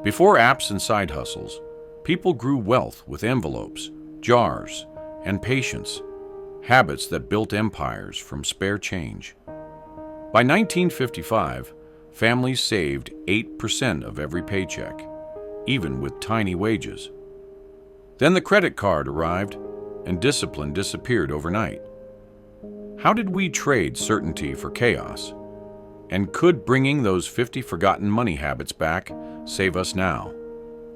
Before apps and side hustles, people grew wealth with envelopes, jars, and patience, habits that built empires from spare change. By 1955, families saved 8% of every paycheck, even with tiny wages. Then the credit card arrived, and discipline disappeared overnight. How did we trade certainty for chaos? And could bringing those 50 forgotten money habits back save us now?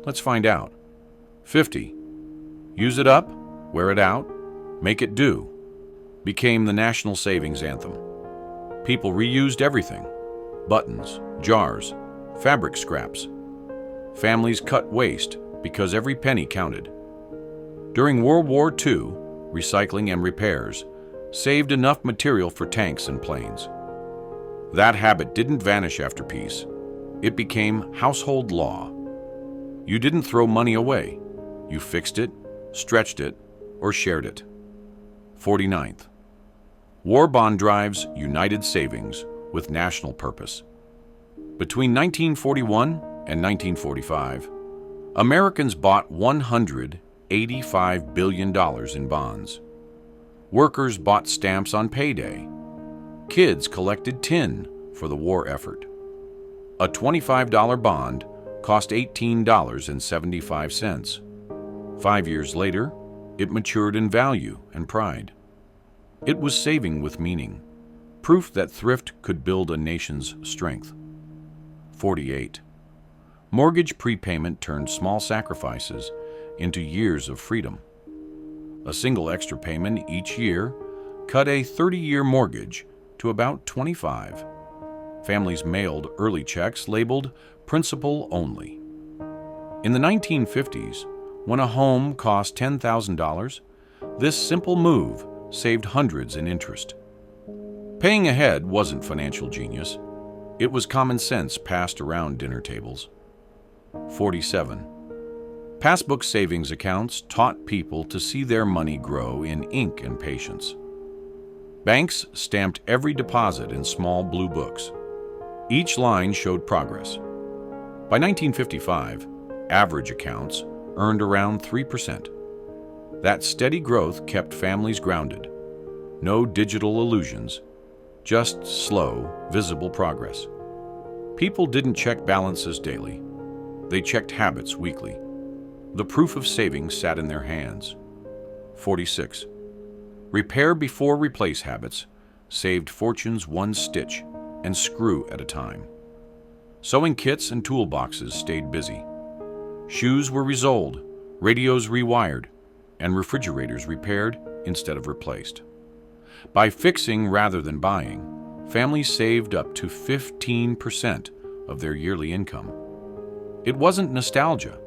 Let's find out. 50. Use it up, wear it out, make it do, became the national savings anthem. People reused everything: buttons, jars, fabric scraps. Families cut waste because every penny counted. During World War II, recycling and repairs saved enough material for tanks and planes. That habit didn't vanish after peace. It became household law. You didn't throw money away. You fixed it, stretched it, or shared it. 49th. War bond drives united savings with national purpose. Between 1941 and 1945, Americans bought $185 billion in bonds. Workers bought stamps on payday. Kids collected tin for the war effort. A $25 bond cost $18.75. 5 years later, it matured in value and pride. It was saving with meaning, proof that thrift could build a nation's strength. 48. Mortgage prepayment turned small sacrifices into years of freedom. A single extra payment each year cut a 30-year mortgage to about 25. Families mailed early checks labeled principal only. In the 1950s, when a home cost $10,000, this simple move saved hundreds in interest. Paying ahead wasn't financial genius. It was common sense passed around dinner tables. 47. Passbook savings accounts taught people to see their money grow in ink and patience. Banks stamped every deposit in small blue books. Each line showed progress. By 1955, average accounts earned around 3%. That steady growth kept families grounded. No digital illusions, just slow, visible progress. People didn't check balances daily. They checked habits weekly. The proof of savings sat in their hands. 46. Repair before replace habits saved fortunes one stitch and screw at a time. Sewing kits and toolboxes stayed busy. Shoes were resoled, radios rewired, and refrigerators repaired instead of replaced. By fixing rather than buying, families saved up to 15% of their yearly income. It wasn't nostalgia.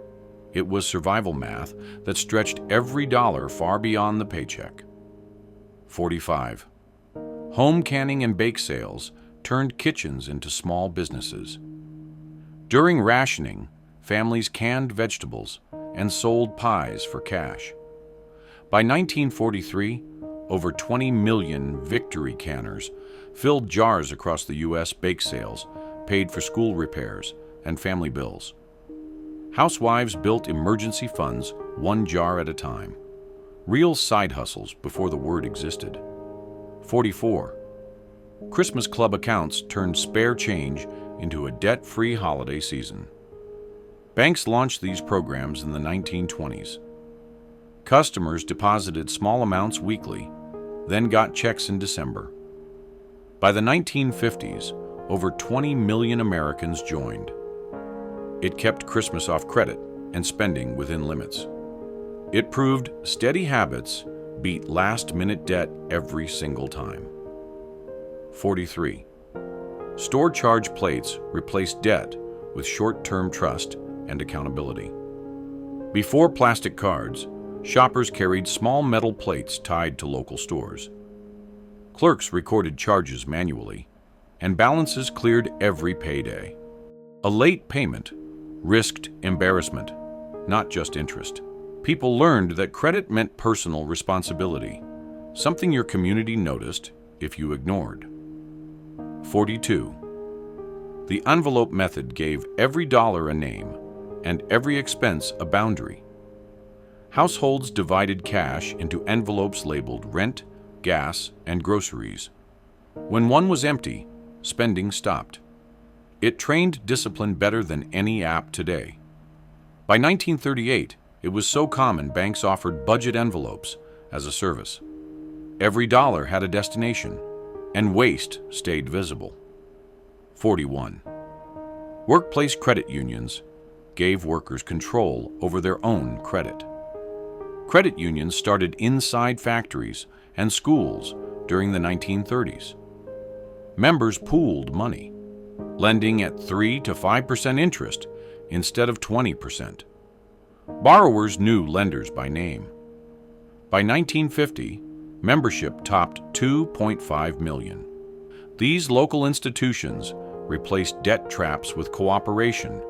It was survival math that stretched every dollar far beyond the paycheck. 45. Home canning and bake sales turned kitchens into small businesses. During rationing, families canned vegetables and sold pies for cash. By 1943, over 20 million Victory canners filled jars across the U.S. Bake sales, paid for school repairs and family bills. Housewives built emergency funds one jar at a time. Real side hustles before the word existed. 44. Christmas club accounts turned spare change into a debt-free holiday season. Banks launched these programs in the 1920s. Customers deposited small amounts weekly, then got checks in December. By the 1950s, over 20 million Americans joined. It kept Christmas off credit and spending within limits. It proved steady habits beat last-minute debt every single time. 43. Store charge plates replaced debt with short-term trust and accountability. Before plastic cards, shoppers carried small metal plates tied to local stores. Clerks recorded charges manually, and balances cleared every payday. A late payment risked embarrassment, not just interest. People learned that credit meant personal responsibility, something your community noticed if you ignored. 42. The envelope method gave every dollar a name, and every expense a boundary. Households divided cash into envelopes labeled rent, gas, and groceries. When one was empty, spending stopped. It trained discipline better than any app today. By 1938, it was so common banks offered budget envelopes as a service. Every dollar had a destination, and waste stayed visible. 41. Workplace credit unions gave workers control over their own credit. Credit unions started inside factories and schools during the 1930s. Members pooled money, lending at 3 to 5% interest instead of 20%. Borrowers knew lenders by name. By 1950, membership topped 2.5 million. These local institutions replaced debt traps with cooperation,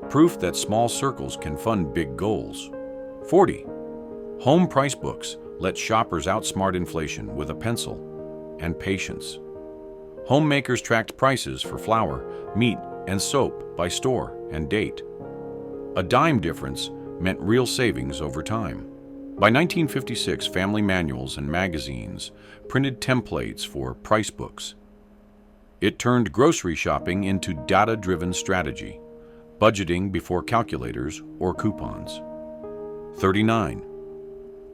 proof that small circles can fund big goals. 40. Home price books let shoppers outsmart inflation with a pencil and patience. Homemakers tracked prices for flour, meat, and soap by store and date. A dime difference meant real savings over time. By 1956, family manuals and magazines printed templates for price books. It turned grocery shopping into data-driven strategy, budgeting before calculators or coupons. 39.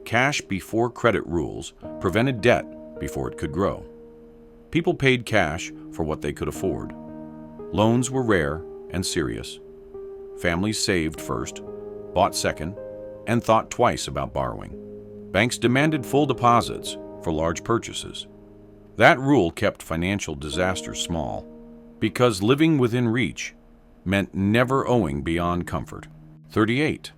Cash before credit rules prevented debt before it could grow. People paid cash for what they could afford. Loans were rare and serious. Families saved first, bought second, and thought twice about borrowing. Banks demanded full deposits for large purchases. That rule kept financial disasters small, because living within reach meant never owing beyond comfort. 38.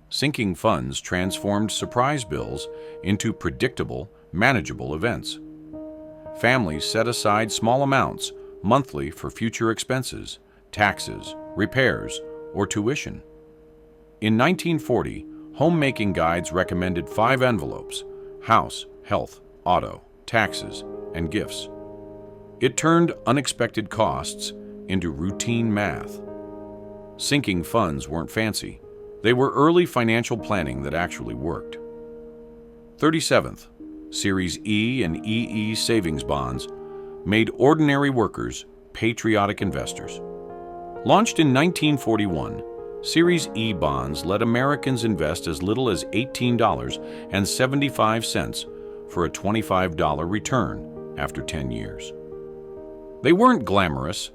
Sinking funds transformed surprise bills into predictable, manageable events. Families set aside small amounts monthly for future expenses, taxes, repairs, or tuition. In 1940, homemaking guides recommended 5 envelopes: house, health, auto, taxes, and gifts. It turned unexpected costs into routine math. Sinking funds weren't fancy. They were early financial planning that actually worked. 37th, Series E and EE savings bonds made ordinary workers patriotic investors. Launched in 1941, Series E bonds let Americans invest as little as $18.75 for a $25 return after 10 years. They weren't glamorous,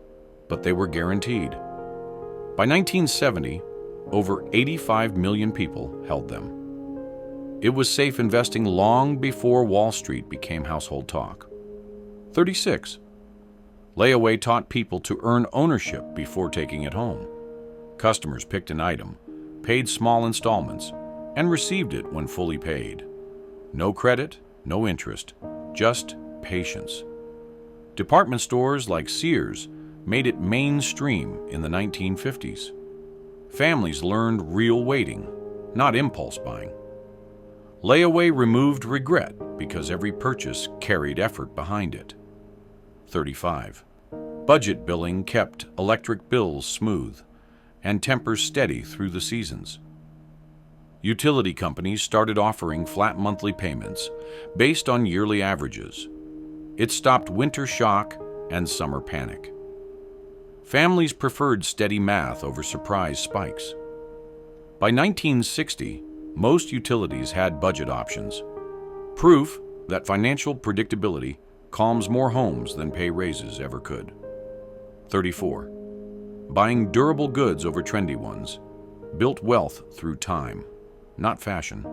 but they were guaranteed. By 1970, over 85 million people held them. It was safe investing long before Wall Street became household talk. 36. Layaway taught people to earn ownership before taking it home. Customers picked an item, paid small installments, and received it when fully paid. No credit, no interest, just patience. Department stores like Sears made it mainstream in the 1950s. Families learned real waiting, not impulse buying. Layaway removed regret because every purchase carried effort behind it. 35. Budget billing kept electric bills smooth and tempers steady through the seasons. Utility companies started offering flat monthly payments based on yearly averages. It stopped winter shock and summer panic. Families preferred steady math over surprise spikes. By 1960, most utilities had budget options, proof that financial predictability calms more homes than pay raises ever could. 34. Buying durable goods over trendy ones built wealth through time, not fashion.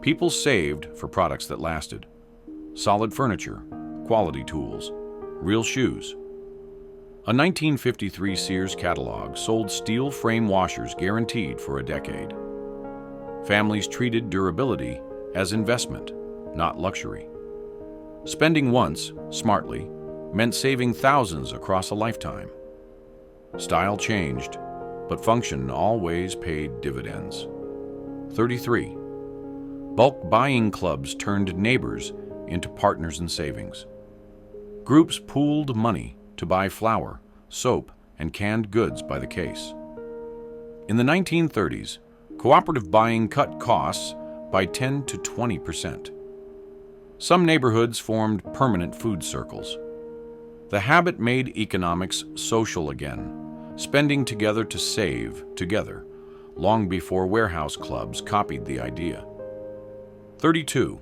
People saved for products that lasted: solid furniture, quality tools, real shoes. A 1953 Sears catalog sold steel frame washers guaranteed for a decade. Families treated durability as investment, not luxury. Spending once, smartly, meant saving thousands across a lifetime. Style changed, but function always paid dividends. 33. Bulk buying clubs turned neighbors into partners in savings. Groups pooled money to buy flour, soap, and canned goods by the case. In the 1930s, cooperative buying cut costs by 10 to 20%. Some neighborhoods formed permanent food circles. The habit made economics social again, spending together to save together, long before warehouse clubs copied the idea. 32.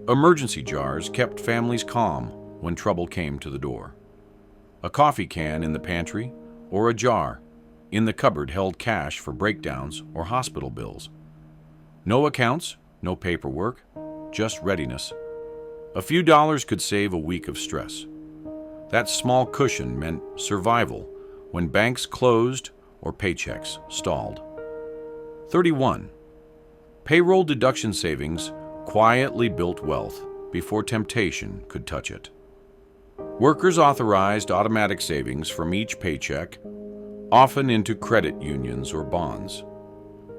Emergency jars kept families calm when trouble came to the door. A coffee can in the pantry or a jar in the cupboard held cash for breakdowns or hospital bills. No accounts, no paperwork, just readiness. A few dollars could save a week of stress. That small cushion meant survival when banks closed or paychecks stalled. 31. Payroll deduction savings quietly built wealth before temptation could touch it. Workers authorized automatic savings from each paycheck, often into credit unions or bonds.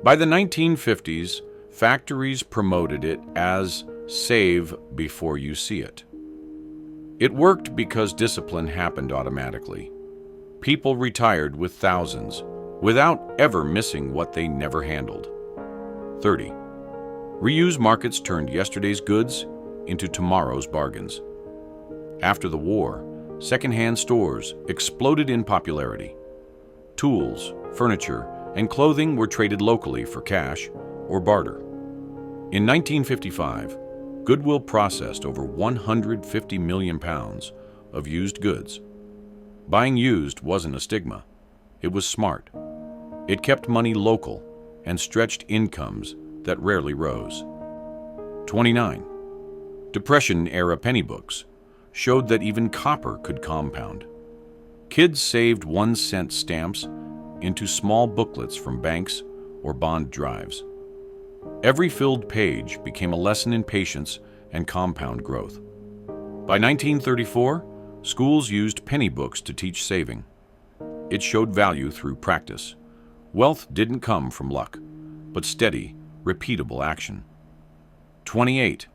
By the 1950s, factories promoted it as save before you see it. It worked because discipline happened automatically. People retired with thousands without ever missing what they never handled. 30. Reuse markets turned yesterday's goods into tomorrow's bargains. After the war, secondhand stores exploded in popularity. Tools, furniture, and clothing were traded locally for cash or barter. In 1955, Goodwill processed over 150 million pounds of used goods. Buying used wasn't a stigma. It was smart. It kept money local and stretched incomes that rarely rose. 29. Depression-era penny books showed that even copper could compound. Kids saved 1-cent stamps into small booklets from banks or bond drives. Every filled page became a lesson in patience and compound growth. By 1934, schools used penny books to teach saving. It showed value through practice. Wealth didn't come from luck, but steady, repeatable action. 28.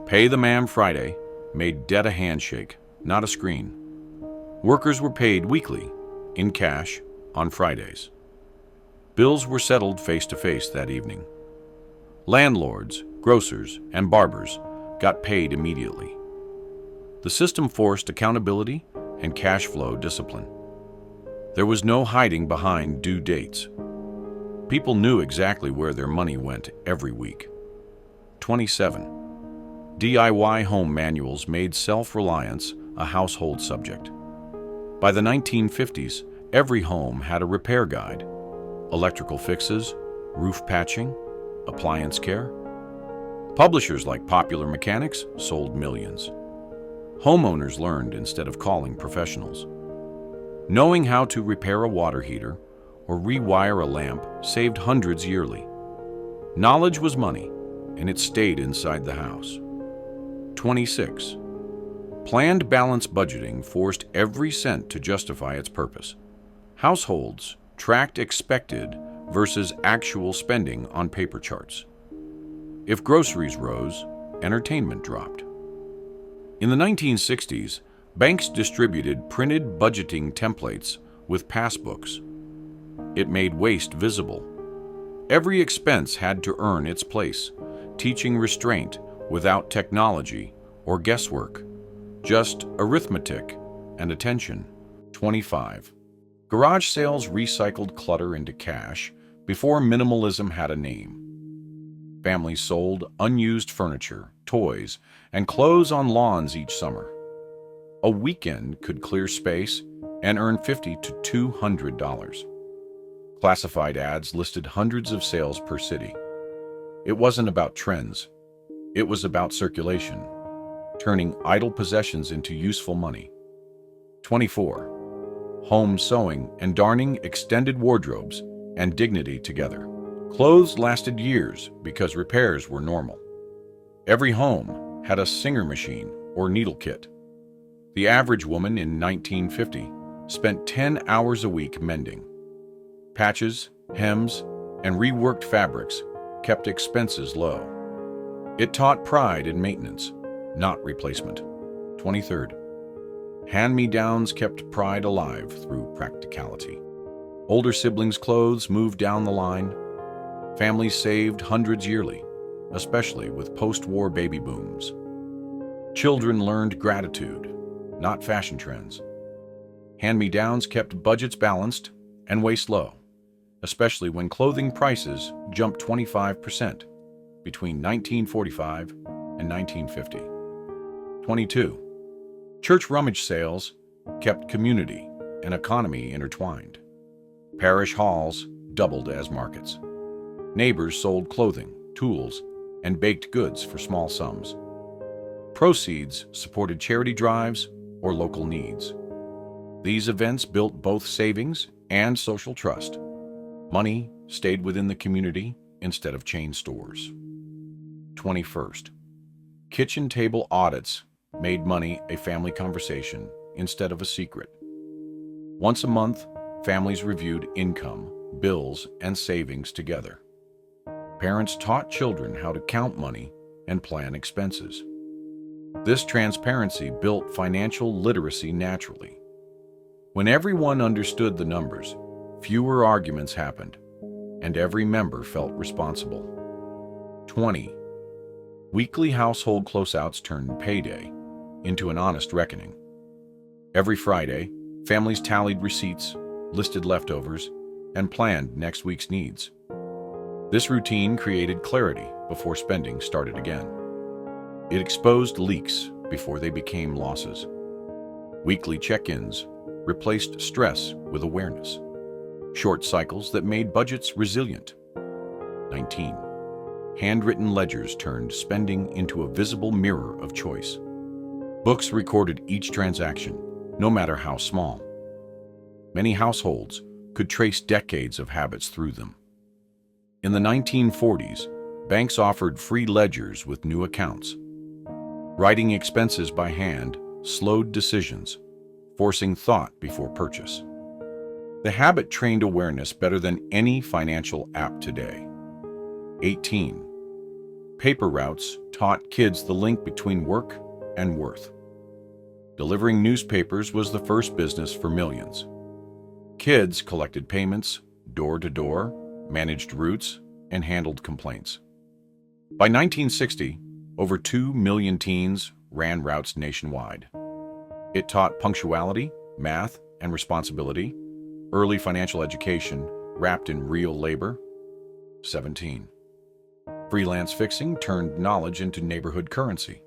Pay the Man Friday made debt a handshake, not a screen. Workers were paid weekly, in cash, on Fridays. Bills were settled face-to-face that evening. Landlords, grocers, and barbers got paid immediately. The system forced accountability and cash flow discipline. There was no hiding behind due dates. People knew exactly where their money went every week. 27. DIY home manuals made self-reliance a household subject. By the 1950s, every home had a repair guide. Electrical fixes, roof patching, appliance care. Publishers like Popular Mechanics sold millions. Homeowners learned instead of calling professionals. Knowing how to repair a water heater or rewire a lamp saved hundreds yearly. Knowledge was money, and it stayed inside the house. 26. Planned balanced budgeting forced every cent to justify its purpose. Households tracked expected versus actual spending on paper charts. If groceries rose, entertainment dropped. In the 1960s, banks distributed printed budgeting templates with passbooks. It made waste visible. Every expense had to earn its place, teaching restraint without technology or guesswork, just arithmetic and attention. 25. Garage sales recycled clutter into cash before minimalism had a name. Families sold unused furniture, toys, and clothes on lawns each summer. A weekend could clear space and earn $50 to $200. Classified ads listed hundreds of sales per city. It wasn't about trends. It was about circulation, turning idle possessions into useful money. 24. Home sewing and darning extended wardrobes and dignity together. Clothes lasted years because repairs were normal. Every home had a Singer machine or needle kit. The average woman in 1950 spent 10 hours a week mending. Patches, hems, and reworked fabrics kept expenses low. It taught pride in maintenance, not replacement. 23rd. Hand-me-downs kept pride alive through practicality. Older siblings' clothes moved down the line. Families saved hundreds yearly, especially with post-war baby booms. Children learned gratitude, not fashion trends. Hand-me-downs kept budgets balanced and waist low, especially when clothing prices jumped 25% between 1945 and 1950. 22. Church rummage sales kept community and economy intertwined. Parish halls doubled as markets. Neighbors sold clothing, tools, and baked goods for small sums. Proceeds supported charity drives or local needs. These events built both savings and social trust. Money stayed within the community instead of chain stores. 21st. Kitchen table audits made money a family conversation instead of a secret. Once a month, families reviewed income, bills, and savings together. Parents taught children how to count money and plan expenses. This transparency built financial literacy naturally. When everyone understood the numbers, fewer arguments happened, and every member felt responsible. 20. Weekly household closeouts turned payday into an honest reckoning. Every Friday, families tallied receipts, listed leftovers, and planned next week's needs. This routine created clarity before spending started again. It exposed leaks before they became losses. Weekly check-ins replaced stress with awareness. Short cycles that made budgets resilient. 19. Handwritten ledgers turned spending into a visible mirror of choice. Books recorded each transaction, no matter how small. Many households could trace decades of habits through them. In the 1940s, banks offered free ledgers with new accounts. Writing expenses by hand slowed decisions, forcing thought before purchase. The habit trained awareness better than any financial app today. 18. Paper routes taught kids the link between work and worth. Delivering newspapers was the first business for millions. Kids collected payments, door to door, managed routes, and handled complaints. By 1960, over 2 million teens ran routes nationwide. It taught punctuality, math, and responsibility, early financial education wrapped in real labor. 17. Freelance fixing turned knowledge into neighborhood currency.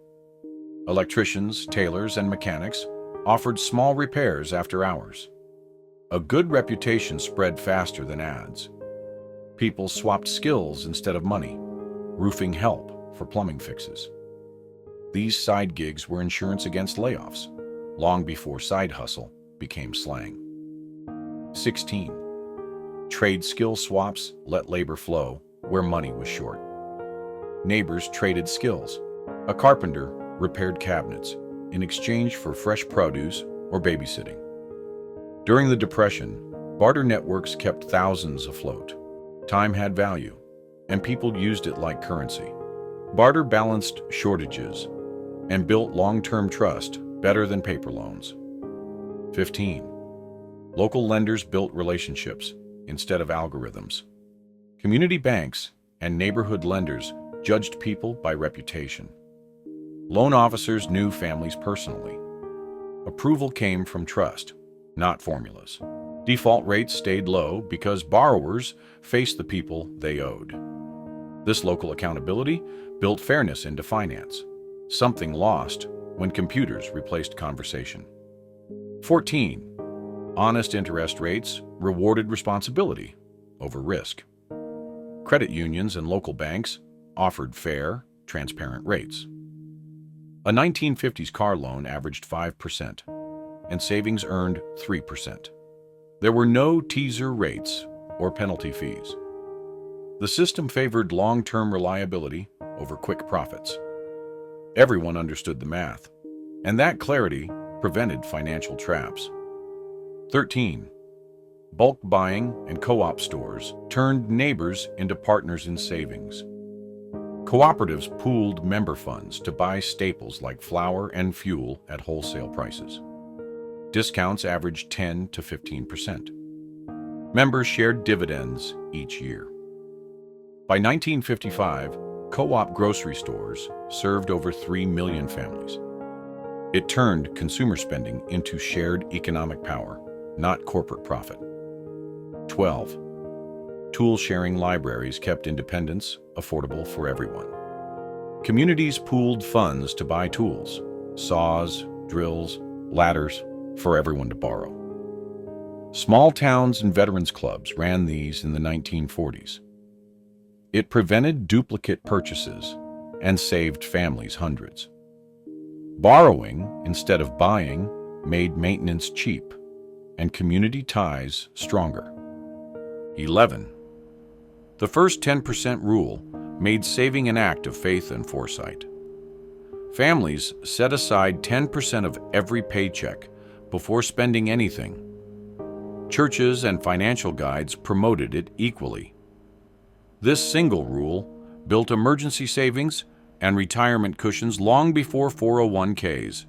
Electricians, tailors, and mechanics offered small repairs after hours. A good reputation spread faster than ads. People swapped skills instead of money, roofing help for plumbing fixes. These side gigs were insurance against layoffs, long before side hustle became slang. 16. Trade skill swaps let labor flow where money was short. Neighbors traded skills. A carpenter repaired cabinets in exchange for fresh produce or babysitting. During the Depression, barter networks kept thousands afloat. Time had value, and people used it like currency. Barter balanced shortages and built long-term trust better than paper loans. 15. Local lenders built relationships instead of algorithms. Community banks and neighborhood lenders judged people by reputation. Loan officers knew families personally. Approval came from trust, not formulas. Default rates stayed low because borrowers faced the people they owed. This local accountability built fairness into finance, something lost when computers replaced conversation. 14. Honest interest rates rewarded responsibility over risk. Credit unions and local banks offered fair, transparent rates. A 1950s car loan averaged 5%, and savings earned 3%. There were no teaser rates or penalty fees. The system favored long-term reliability over quick profits. Everyone understood the math, and that clarity prevented financial traps. 13. Bulk buying and co-op stores turned neighbors into partners in savings. Cooperatives pooled member funds to buy staples like flour and fuel at wholesale prices. Discounts averaged 10 to 15%. Members shared dividends each year. By 1955, co-op grocery stores served over 3 million families. It turned consumer spending into shared economic power, not corporate profit. 12. Tool-sharing libraries kept independence affordable for everyone. Communities pooled funds to buy tools, saws, drills, ladders, for everyone to borrow. Small towns and veterans clubs ran these in the 1940s. It prevented duplicate purchases and saved families hundreds. Borrowing instead of buying made maintenance cheap and community ties stronger. 11. The first 10% rule made saving an act of faith and foresight. Families set aside 10% of every paycheck before spending anything. Churches and financial guides promoted it equally. This single rule built emergency savings and retirement cushions long before 401ks.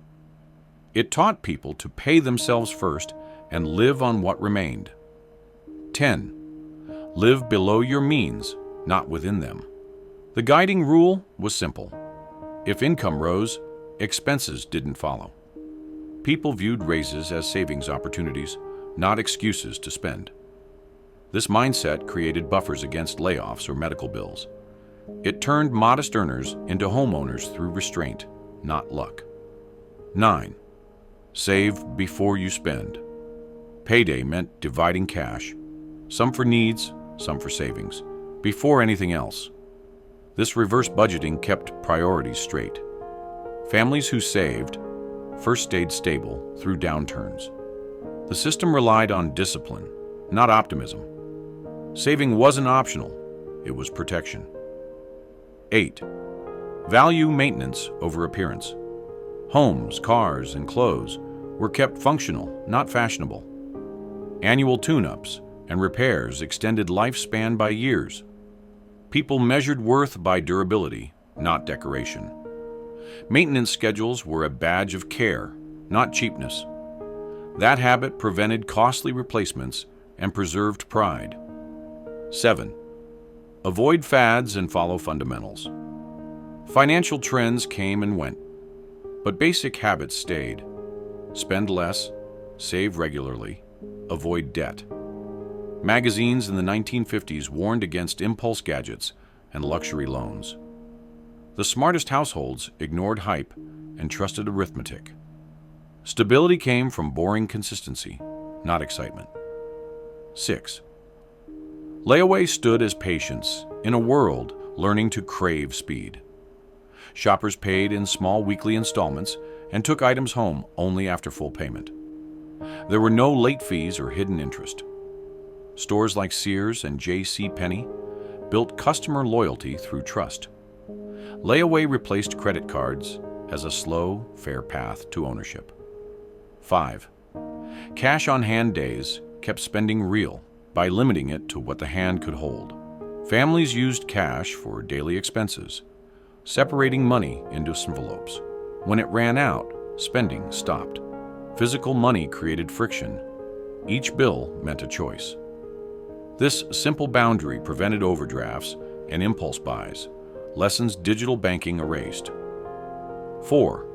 It taught people to pay themselves first and live on what remained. 10. Live below your means, not within them. The guiding rule was simple. If income rose, expenses didn't follow. People viewed raises as savings opportunities, not excuses to spend. This mindset created buffers against layoffs or medical bills. It turned modest earners into homeowners through restraint, not luck. 9. Save before you spend. Payday meant dividing cash, some for needs, some for savings, before anything else. This reverse budgeting kept priorities straight. Families who saved first stayed stable through downturns. The system relied on discipline, not optimism. Saving wasn't optional, it was protection. 8. Value maintenance over appearance. Homes, cars, and clothes were kept functional, not fashionable. Annual tune-ups and repairs extended lifespan by years. People measured worth by durability, not decoration. Maintenance schedules were a badge of care, not cheapness. That habit prevented costly replacements and preserved pride. 7. Avoid fads and follow fundamentals. Financial trends came and went, but basic habits stayed. Spend less, save regularly, avoid debt. Magazines in the 1950s warned against impulse gadgets and luxury loans. The smartest households ignored hype and trusted arithmetic. Stability came from boring consistency, not excitement. 6. Layaway stood as patience in a world learning to crave speed. Shoppers paid in small weekly installments and took items home only after full payment. There were no late fees or hidden interest. Stores like Sears and J.C. Penney built customer loyalty through trust. Layaway replaced credit cards as a slow, fair path to ownership. 5. Cash on hand days kept spending real by limiting it to what the hand could hold. Families used cash for daily expenses, separating money into envelopes. When it ran out, spending stopped. Physical money created friction. Each bill meant a choice. This simple boundary prevented overdrafts and impulse buys, lessons digital banking erased. 4.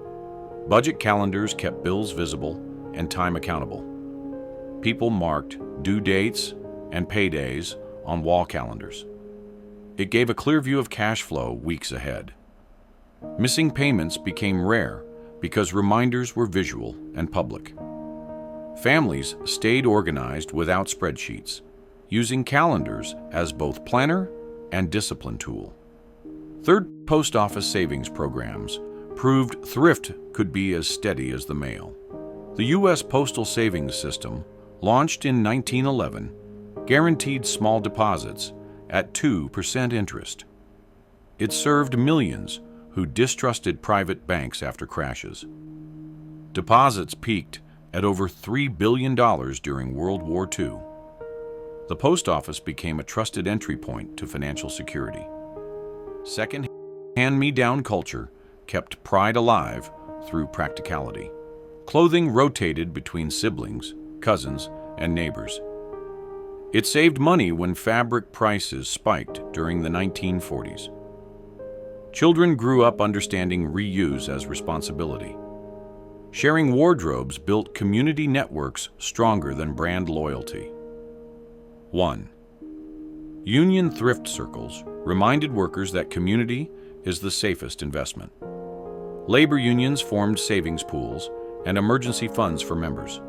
Budget calendars kept bills visible and time accountable. People marked due dates and paydays on wall calendars. It gave a clear view of cash flow weeks ahead. Missing payments became rare because reminders were visual and public. Families stayed organized without spreadsheets, using calendars as both planner and discipline tool. Third, post office savings programs proved thrift could be as steady as the mail. The U.S. Postal Savings System, launched in 1911, guaranteed small deposits at 2% interest. It served millions who distrusted private banks after crashes. Deposits peaked at over $3 billion during World War II. The post office became a trusted entry point to financial security. Second, hand-me-down culture kept pride alive through practicality. Clothing rotated between siblings, cousins, and neighbors. It saved money when fabric prices spiked during the 1940s. Children grew up understanding reuse as responsibility. Sharing wardrobes built community networks stronger than brand loyalty. 1. Union thrift circles reminded workers that community is the safest investment. Labor unions formed savings pools and emergency funds for members.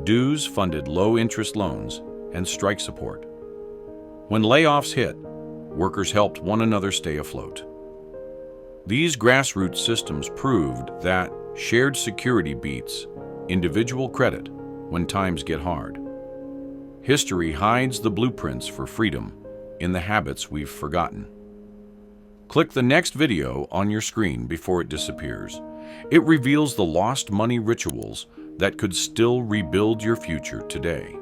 Dues funded low-interest loans and strike support. When layoffs hit, workers helped one another stay afloat. These grassroots systems proved that shared security beats individual credit when times get hard. History hides the blueprints for freedom in the habits we've forgotten. Click the next video on your screen before it disappears. It reveals the lost money rituals that could still rebuild your future today.